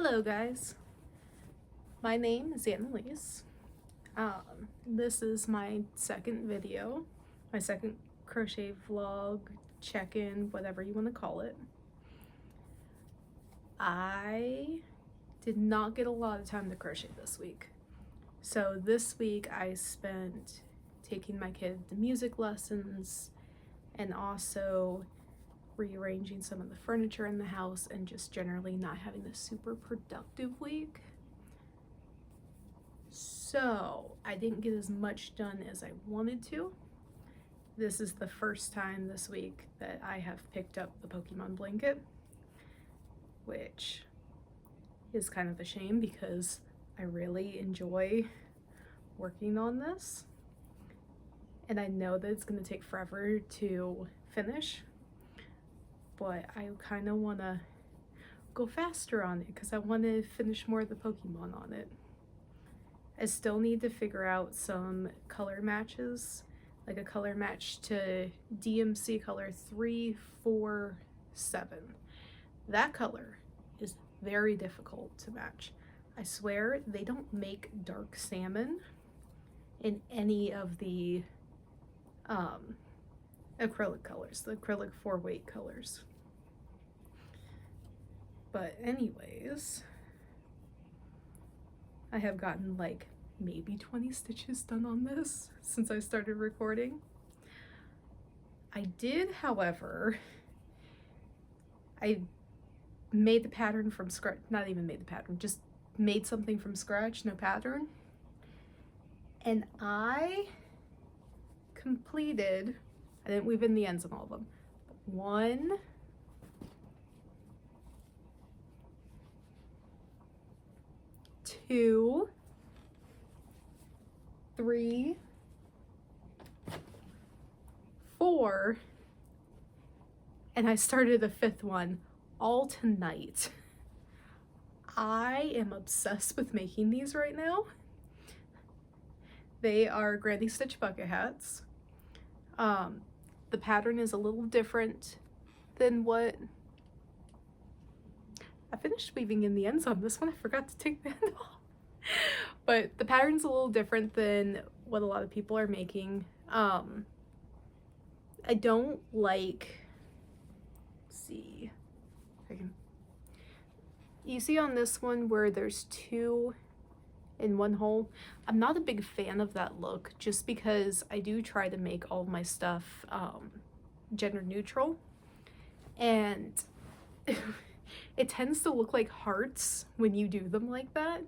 Hello guys, my name is Annalise. This is my second video, my second crochet vlog, check-in, whatever you want to call it. I did not get a lot of time to crochet this week. So this week I spent taking my kid to music lessons and also rearranging some of the furniture in the house and just generally not having a super productive week. So I didn't get as much done as I wanted to. This is the first time this week that I have picked up the Pokemon blanket, which is kind of a shame because I really enjoy working on this. And I know that it's going to take forever to finish, but I kind of want to go faster on it because I want to finish more of the Pokemon on it. I still need to figure out some color matches, like a color match to DMC color 347. That color is very difficult to match. I swear they don't make dark salmon in any of the acrylic colors, the acrylic 4-weight colors. But anyways, I have gotten like maybe 20 stitches done on this since I started recording. I did, however, I made the pattern from scratch, not even made the pattern, just made something from scratch, no pattern. And I completed, I didn't weave in the ends on all of them, 1, 2, 3, 4, and I started a 5th one all tonight. I am obsessed with making these right now. They are Granny Stitch bucket hats. The pattern is a little different than what I finished weaving in the ends on this one. I forgot to take the end off. But the pattern's a little different than what a lot of people are making. I don't like, let's see, you see on this one where there's 2 in one hole. I'm not a big fan of that look just because I do try to make all of my stuff gender neutral, and it tends to look like hearts when you do them like that.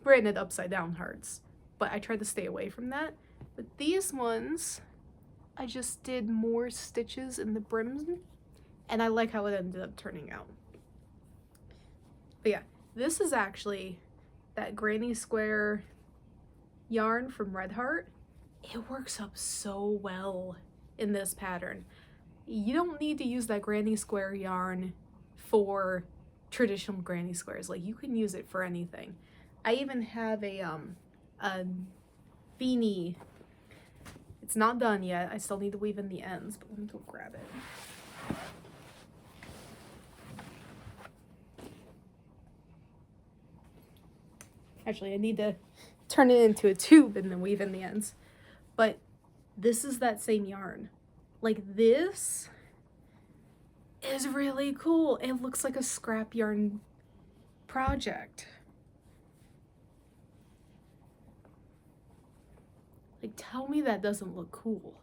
Granted, upside down hearts, but I try to stay away from that. But these ones, I just did more stitches in the brims, and I like how it ended up turning out. But yeah, this is actually that Granny Square yarn from Red Heart. It works up so well in this pattern. You don't need to use that Granny Square yarn for traditional Granny Squares. Like, you can use it for anything. I even have a beanie. It's not done yet. I still need to weave in the ends, but let me go grab it. Actually, I need to turn it into a tube and then weave in the ends. But this is that same yarn. Like, this is really cool. It looks like a scrap yarn project. Like, tell me that doesn't look cool.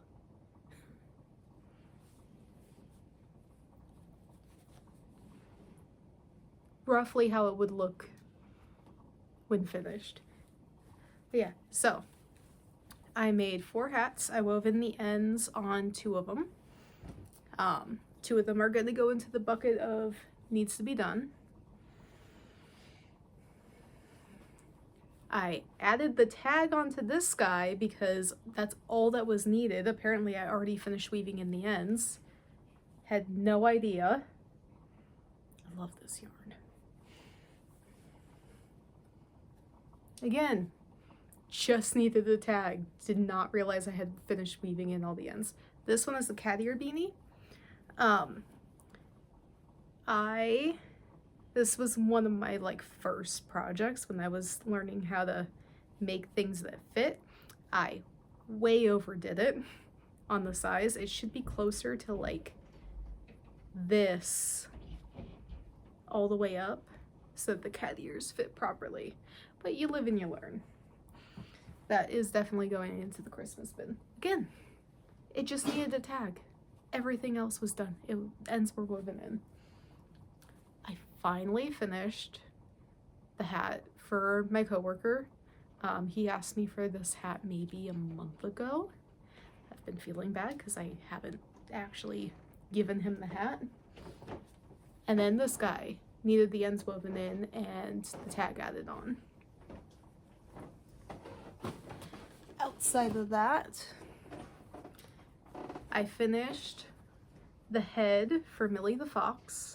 Roughly how it would look when finished. But yeah, so I made 4 hats. I wove in the ends on 2 of them. 2 of them are going to go into the bucket of needs to be done. I added the tag onto this guy because that's all that was needed. Apparently I already finished weaving in the ends. Had no idea. I love this yarn. Again, just needed the tag. Did not realize I had finished weaving in all the ends. This one is the cat ear beanie. This was one of my like first projects when I was learning how to make things that fit. I way overdid it on the size. It should be closer to like this all the way up so that the cat ears fit properly. But you live and you learn. That is definitely going into the Christmas bin. Again, it just needed a tag. Everything else was done. Ends were woven in. I finally finished the hat for my coworker. He asked me for this hat maybe a month ago. I've been feeling bad because I haven't actually given him the hat. And then this guy needed the ends woven in and the tag added on. Outside of that, I finished the head for Millie the Fox.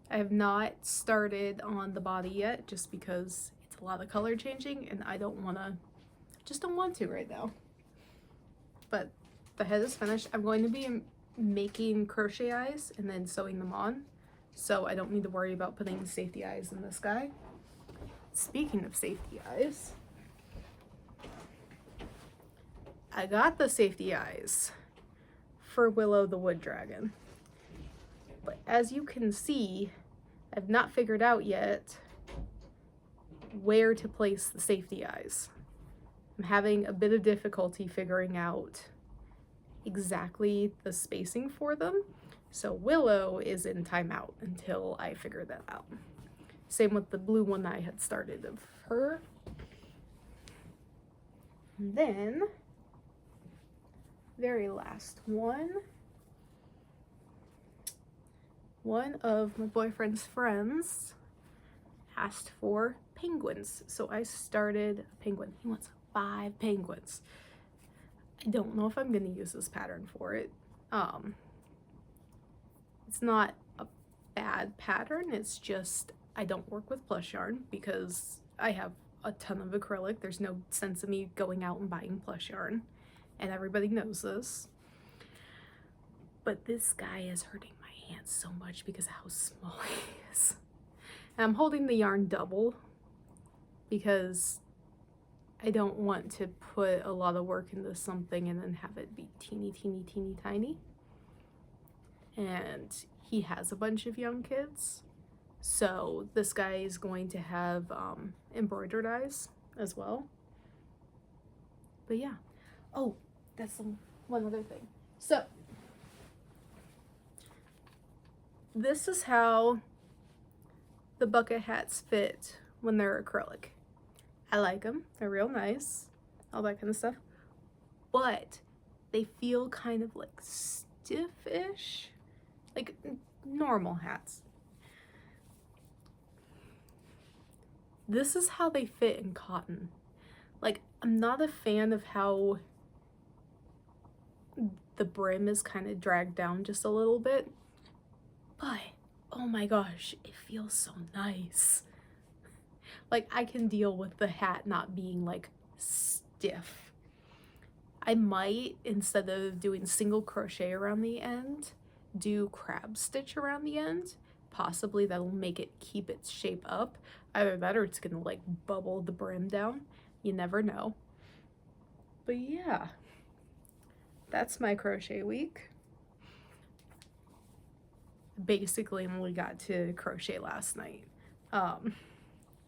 I have not started on the body yet just because it's a lot of color changing and I don't want to right now. But the head is finished. I'm going to be making crochet eyes and then sewing them on, so I don't need to worry about putting safety eyes in this guy. Speaking of safety eyes, I got the safety eyes for Willow the Wood Dragon. But as you can see, I've not figured out yet where to place the safety eyes. I'm having a bit of difficulty figuring out exactly the spacing for them. So Willow is in timeout until I figure that out. Same with the blue one I had started of her. And then, very last one. One of my boyfriend's friends asked for penguins, so I started a penguin. He wants 5 penguins. I don't know if I'm gonna use this pattern for it. It's not a bad pattern, it's just I don't work with plush yarn because I have a ton of acrylic. There's no sense of me going out and buying plush yarn, and everybody knows this. But this guy is hurting my hands so much because of how small he is. And I'm holding the yarn double because I don't want to put a lot of work into something and then have it be teeny, teeny, teeny, tiny. And he has a bunch of young kids. So this guy is going to have embroidered eyes as well. But yeah. Oh, that's one other thing. So this is how the bucket hats fit when they're acrylic. I like them. They're real nice. All that kind of stuff. But they feel kind of like stiffish. Like normal hats. This is how they fit in cotton. Like, I'm not a fan of how the brim is kind of dragged down just a little bit. But, oh my gosh, it feels so nice. Like, I can deal with the hat not being, like, stiff. I might, instead of doing single crochet around the end, do crab stitch around the end. Possibly that'll make it keep its shape up. Either that or it's gonna, like, bubble the brim down. You never know. But yeah, that's my crochet week. Basically only got to crochet last night. I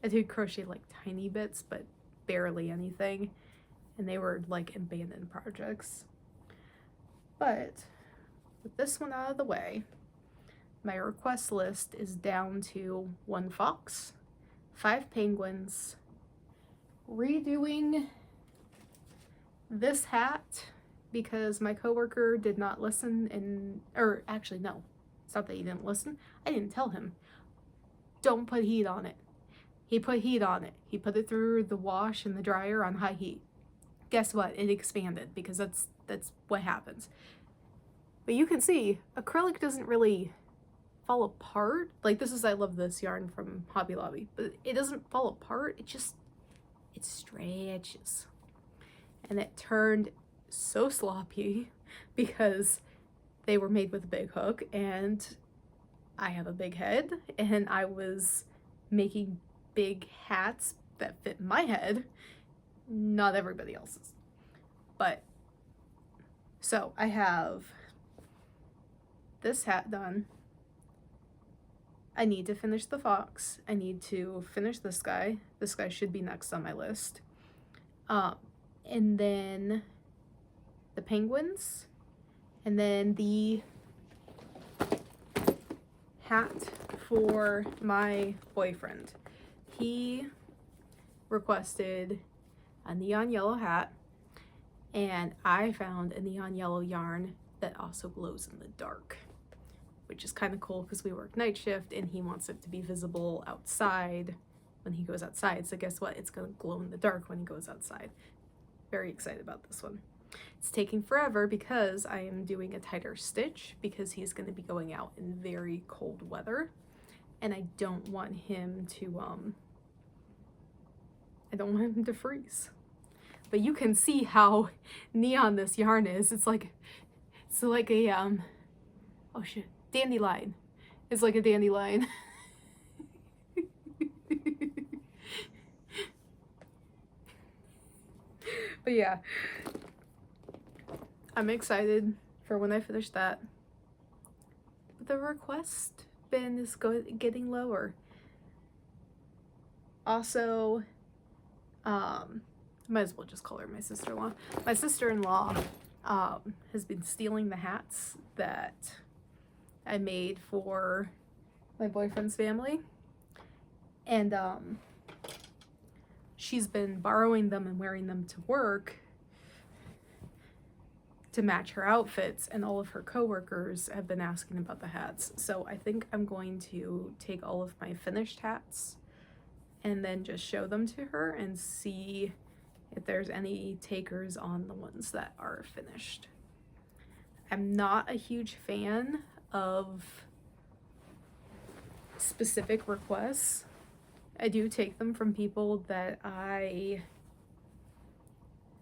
did crochet like tiny bits, but barely anything, and they were like abandoned projects. But with this one out of the way, my request list is down to 1 fox, 5 penguins, redoing this hat because my coworker did not listen, or actually no, it's not that he didn't listen, I didn't tell him, don't put heat on it. He put heat on it. He put it through the wash and the dryer on high heat. Guess what? It expanded because that's what happens. But you can see acrylic doesn't really fall apart. Like, this is, I love this yarn from Hobby Lobby, but it doesn't fall apart. It stretches. And it turned so sloppy because they were made with a big hook and I have a big head and I was making big hats that fit my head, not everybody else's. But so I have this hat done. I need to finish the fox. I need to finish this guy. This guy should be next on my list. And then the penguins, and then the hat for my boyfriend. He requested a neon yellow hat, and I found a neon yellow yarn that also glows in the dark, which is kind of cool because we work night shift and he wants it to be visible outside when he goes outside. So guess what? It's going to glow in the dark when he goes outside. Very excited about this one. It's taking forever because I am doing a tighter stitch because he's going to be going out in very cold weather, and I don't want him to freeze. But you can see how neon this yarn is. It's like a oh shit, dandelion. It's like a dandelion. But yeah, I'm excited for when I finish that. But the request bin is getting lower. Also, might as well just call her my sister-in-law. My sister-in-law has been stealing the hats that I made for my boyfriend's family, and she's been borrowing them and wearing them to work to match her outfits, and all of her coworkers have been asking about the hats. So I think I'm going to take all of my finished hats and then just show them to her and see if there's any takers on the ones that are finished. I'm not a huge fan of specific requests. I do take them from people that I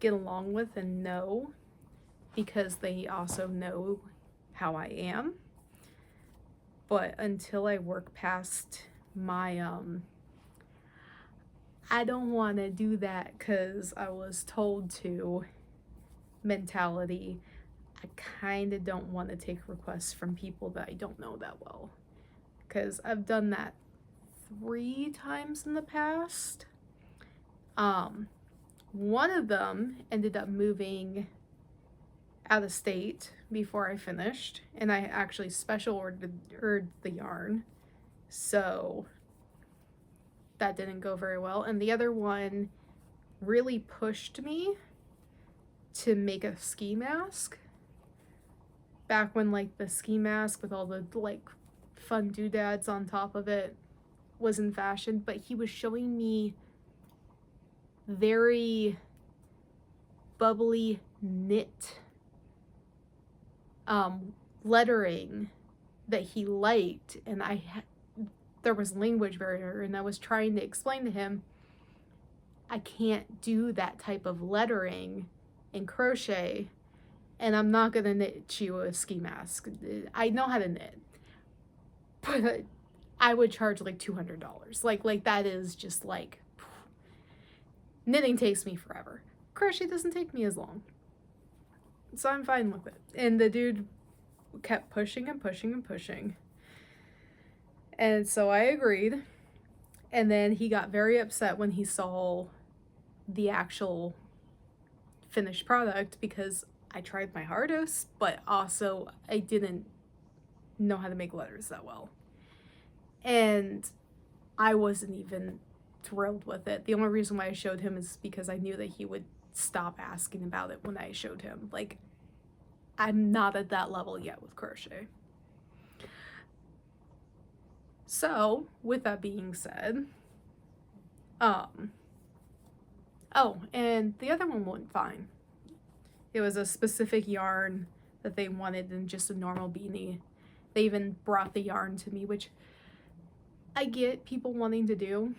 get along with and know, because they also know how I am. But until I work past my I don't want to do that because I was told to mentality, I kind of don't want to take requests from people that I don't know that well, because I've done that 3 times in the past. One of them ended up moving out of state before I finished, and I actually special ordered the yarn, so that didn't go very well. And the other one really pushed me to make a ski mask back when like the ski mask with all the like fun doodads on top of it was in fashion, but he was showing me very bubbly knit lettering that he liked, and there was language barrier, and I was trying to explain to him I can't do that type of lettering in crochet, and I'm not gonna knit you a ski mask. I know how to knit, but I would charge like $200. Like that is just like, knitting takes me forever. Crochet doesn't take me as long, so I'm fine with it. And the dude kept pushing and pushing and pushing, and so I agreed. And then he got very upset when he saw the actual finished product, because I tried my hardest, but also I didn't know how to make letters that well, and I wasn't even thrilled with it. The only reason why I showed him is because I knew that he would stop asking about it when I showed him. Like, I'm not at that level yet with crochet. So with that being said, oh, and the other one went fine. It was a specific yarn that they wanted in just a normal beanie. They even brought the yarn to me, which I get people wanting to do,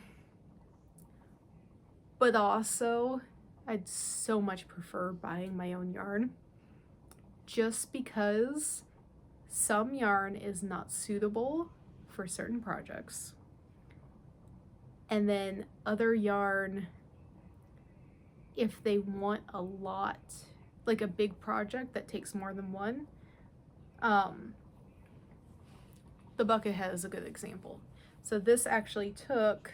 but also I'd so much prefer buying my own yarn, just because some yarn is not suitable for certain projects. And then other yarn, if they want a lot, like a big project that takes more than one, the bucket hat is a good example. So this actually took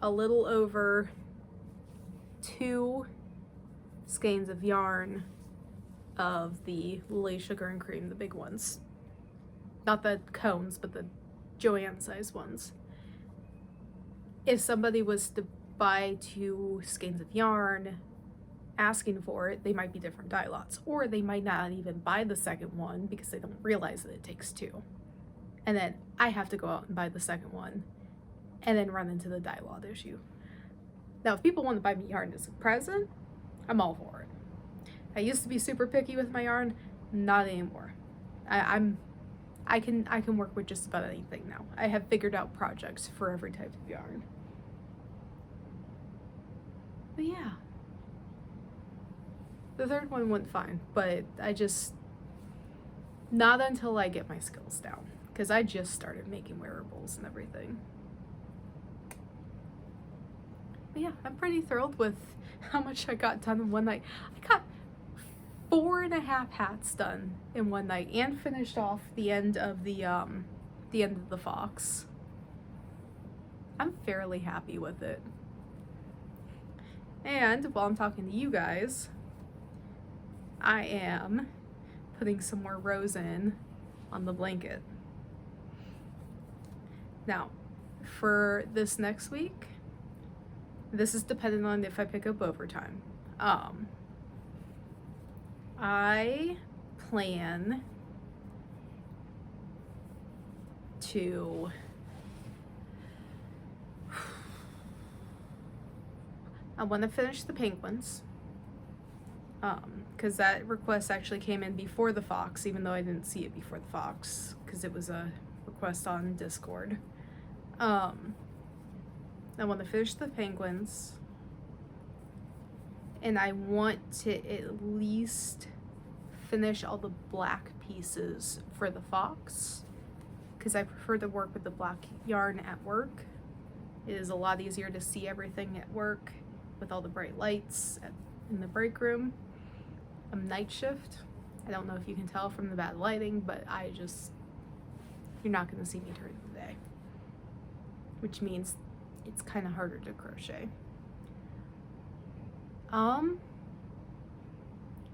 a little over 2 skeins of yarn of the Lily Sugar and Cream, the big ones. Not the cones, but the Joanne size ones. If somebody was to buy 2 skeins of yarn asking for it, they might be different dye lots, or they might not even buy the second one because they don't realize that it takes 2. And then I have to go out and buy the second one and then run into the dye lot issue. Now, if people want to buy me yarn as a present, I'm all for it. I used to be super picky with my yarn, not anymore. I can work with just about anything now. I have figured out projects for every type of yarn. But yeah. The third one went fine, but not until I get my skills down, because I just started making wearables and everything. But yeah, I'm pretty thrilled with how much I got done in one night. I got 4.5 hats done in one night and finished off the end of the fox. I'm fairly happy with it. And while I'm talking to you guys, I am putting some more rows in on the blanket. Now, for this next week, this is dependent on if I pick up overtime. I plan to I want to finish the penguins, because that request actually came in before the fox, even though I didn't see it before the fox because it was a request on Discord. I want to finish the penguins, and I want to at least finish all the black pieces for the fox, because I prefer to work with the black yarn at work. It is a lot easier to see everything at work with all the bright lights in the break room. I'm night shift. I don't know if you can tell from the bad lighting, but you're not going to see me during the day, which means it's kind of harder to crochet. So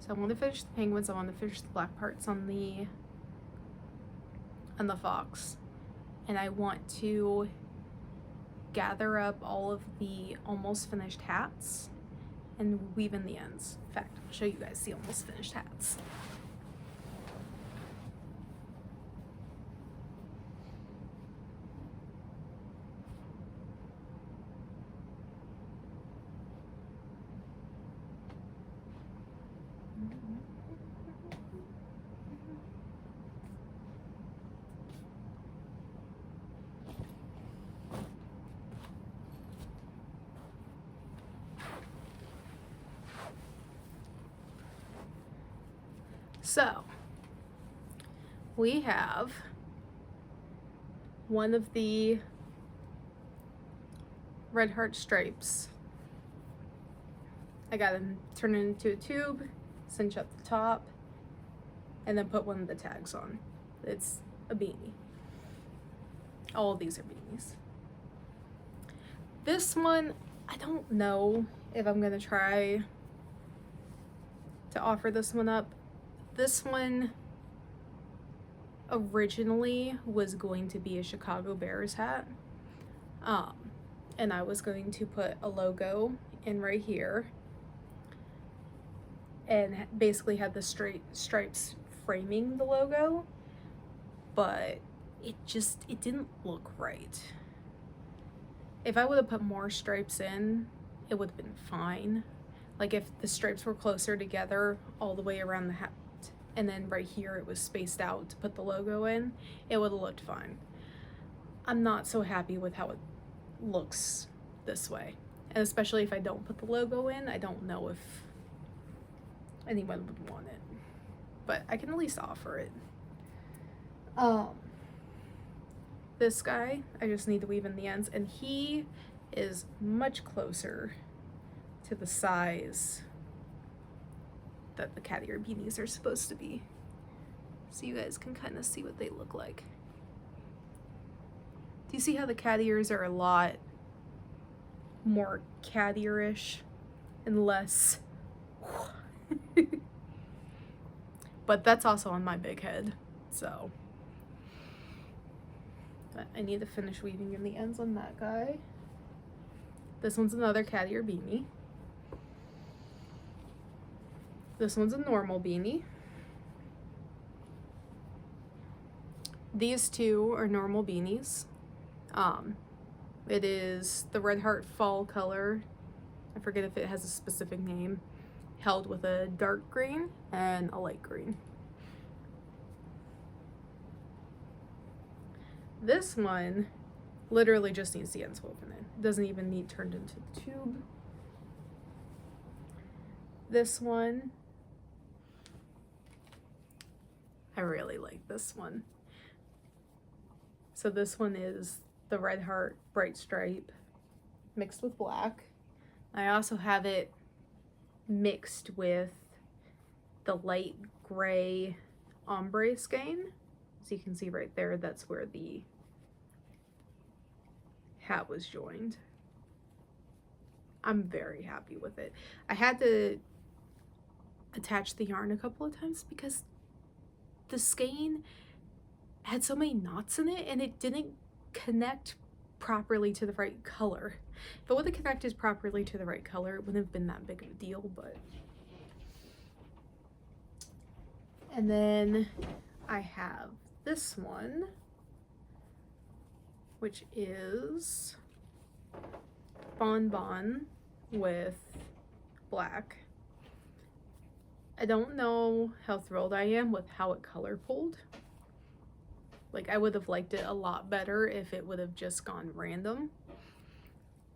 I want to finish the penguins. I want to finish the black parts on the fox, and I want to gather up all of the almost finished hats and weave in the ends. In fact, I'll show you guys the almost finished hats. So, we have one of the red heart stripes. I gotta turn it into a tube, cinch up the top, and then put one of the tags on. It's a beanie. All of these are beanies. This one, I don't know if I'm gonna try to offer this one up. This one originally was going to be a Chicago Bears hat, and I was going to put a logo in right here and basically had the straight stripes framing the logo, but it didn't look right. If I would have put more stripes in, it would have been fine. Like if the stripes were closer together all the way around the hat, and then right here it was spaced out to put the logo in, it would have looked fine. I'm not so happy with how it looks this way. And especially if I don't put the logo in, I don't know if anyone would want it. But I can at least offer it. This guy, I just need to weave in the ends, and he is much closer to the size that the cat ear beanies are supposed to be. So you guys can kind of see what they look like. Do you see how the cat ears are a lot more cat ear-ish and less? But that's also on my big head, so. But I need to finish weaving in the ends on that guy. This one's another cat ear beanie. This one's a normal beanie. These two are normal beanies. It is the Red Heart fall color. I forget if it has a specific name. Held with a dark green and a light green. This one literally just needs the ends woven in. It doesn't even need turned into the tube. This one, I really like this one. So this one is the Red Heart bright stripe mixed with black. I also have it mixed with the light gray ombre skein. As you can see right there, that's where the hat was joined. I'm very happy with it. I had to attach the yarn a couple of times because the skein had so many knots in it and it didn't connect properly to the right color. If it would have connected properly to the right color, it wouldn't have been that big of a deal, but. And then I have this one, which is Bonbon with black. I don't know how thrilled I am with how it color pulled. Like, I would have liked it a lot better if it would have just gone random,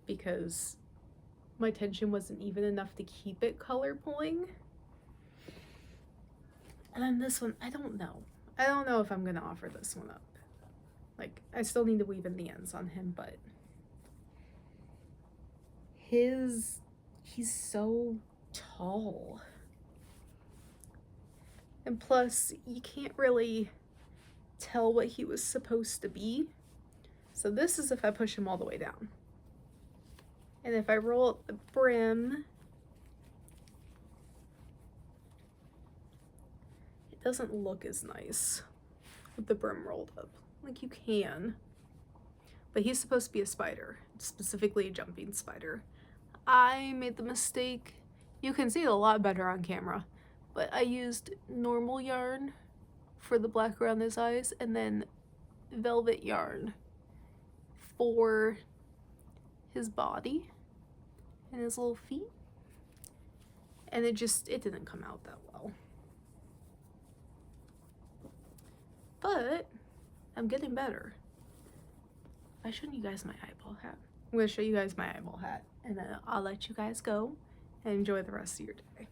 because my tension wasn't even enough to keep it color pulling. And then this one, I don't know. I don't know if I'm gonna offer this one up. Like, I still need to weave in the ends on him, but he's so tall. And plus, you can't really tell what he was supposed to be. So this is if I push him all the way down. And if I roll up the brim, it doesn't look as nice with the brim rolled up. Like, you can. But he's supposed to be a spider, specifically a jumping spider. I made the mistake. You can see it a lot better on camera, but I used normal yarn for the black around his eyes and then velvet yarn for his body and his little feet, and it didn't come out that well. But I'm getting better. I showed you guys my eyeball hat. I'm gonna show you guys my eyeball hat, and then I'll let you guys go and enjoy the rest of your day.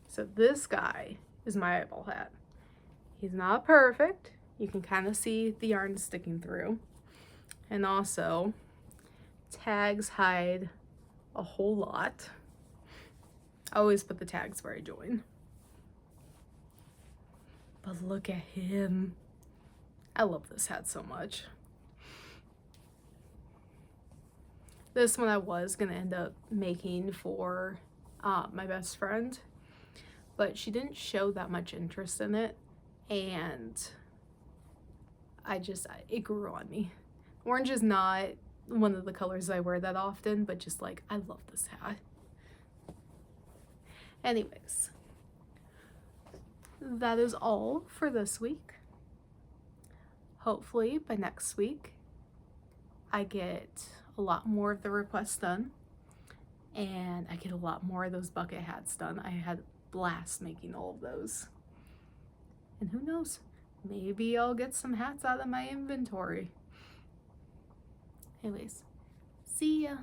So this guy is my eyeball hat. He's not perfect. You can kind of see the yarn sticking through. And also, tags hide a whole lot. I always put the tags where I join. But look at him. I love this hat so much. This one I was gonna end up making for my best friend, but she didn't show that much interest in it, and it grew on me. Orange is not one of the colors I wear that often, but just like, I love this hat. Anyways, that is all for this week. Hopefully by next week I get a lot more of the requests done and I get a lot more of those bucket hats done. I had a blast making all of those. And who knows, maybe I'll get some hats out of my inventory. Anyways, See ya!